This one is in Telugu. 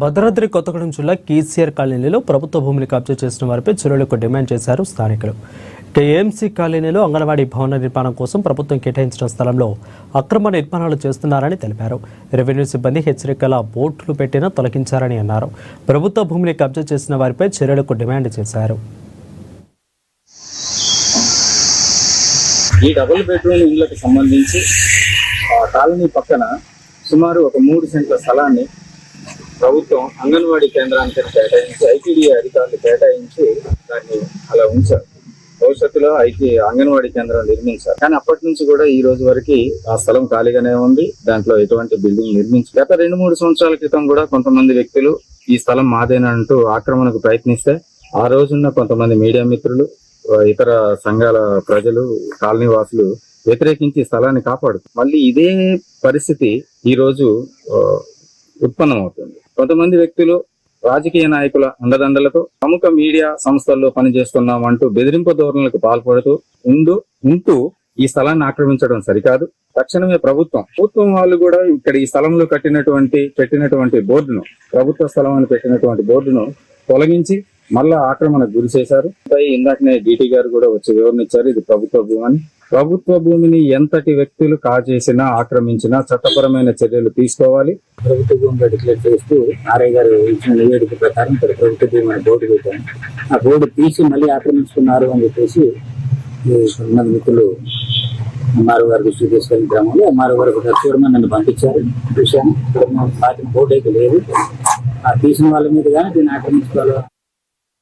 భద్రాద్రి కొత్తగూడెం జిల్లా కేసీఆర్ కాలనీలో ప్రభుత్వ భూమిని కబ్జా చేసిన వారిపై చర్యలకు డిమాండ్ చేశారు స్థానికులు. ఏఎంసీ కాలనీలో అంగన్వాడీ భవన నిర్మాణం కోసం ప్రభుత్వం కేటాయించిన స్థలంలో అక్రమ నిర్మాణాలు చేస్తున్నారని తెలిపారు. రెవెన్యూ సిబ్బంది హెచ్చరికల బోర్డులు పెట్టినా తొలగించారని అన్నారు. ప్రభుత్వ భూమిని కబ్జా చేసిన వారిపై చర్యలకు డిమాండ్ చేశారు. ఈ డబుల్ బెడ్రూమ్ ఇళ్లకు సంబంధించి కాలనీ పక్కన సుమారు ఒక 3 సెంట్ల స్థలాన్ని ప్రభుత్వం అంగన్వాడీ కేంద్రానికి కేటాయించి ఐటీడీఏ అధికారులు కేటాయించి దాన్ని అలా ఉంచారు. భవిష్యత్తులో అంగన్వాడీ కేంద్రం నిర్మించారు. కానీ అప్పటి నుంచి కూడా ఈ రోజు వరకు ఆ స్థలం ఖాళీగానే ఉంది. దాంట్లో ఎటువంటి బిల్డింగ్ నిర్మించారు. గత 2-3 సంవత్సరాల క్రితం కూడా కొంతమంది వ్యక్తులు ఈ స్థలం మాదేనంటూ ఆక్రమణకు ప్రయత్నిస్తే ఆ రోజున్న కొంతమంది మీడియా మిత్రులు, ఇతర సంఘాల ప్రజలు, కాలనీ వాసులు వ్యతిరేకించి స్థలాన్ని కాపాడు. మళ్ళీ ఇదే పరిస్థితి ఈ రోజు ఉత్పన్నమవుతుంది. కొంతమంది వ్యక్తులు రాజకీయ నాయకుల అండదండలతో ప్రముఖ మీడియా సంస్థల్లో పనిచేస్తున్నామంటూ బెదిరింపు ధోరణులకు పాల్పడుతూ ఉంటూ ఈ స్థలాన్ని ఆక్రమించడం సరికాదు. తక్షణమే ప్రభుత్వం వాళ్ళు కూడా ఇక్కడ ఈ స్థలంలో పెట్టినటువంటి బోర్డును, ప్రభుత్వ స్థలం అని పెట్టినటువంటి బోర్డును తొలగించి మళ్ళా ఆక్రమణకు గురి చేశారు. ఇందాకనే డీటీ గారు కూడా వచ్చి వివరణ ఇచ్చారు. ఇది ప్రభుత్వ భూమి అని. ప్రభుత్వ భూమిని ఎంతటి వ్యక్తులు కాజేసినా, ఆక్రమించినా చట్టపరమైన చర్యలు తీసుకోవాలి. ప్రభుత్వ భూమిగా డిక్లేర్ చేస్తూ ఆర్ఐ గారు ఇచ్చిన నివేదిక ప్రకారం ప్రభుత్వ భూమి అని బోర్డు పెట్టాను. ఆ బోర్డు తీసి మళ్ళీ ఆక్రమించుకున్నారు అని చెప్పేసి కొంతమంది మిత్రులు ఎంఆర్ఓ గారి దృష్టికి తీసుకెళ్లిన గ్రామంలో ఎంఆర్ఓ గారు ఒక చూడమని నన్ను పంపించారు. చూశాను. పాతిన బోర్డు అయితే లేదు. ఆ తీసిన వాళ్ళ మీద కానీ దీన్ని ఆక్రమించుకోవాలి.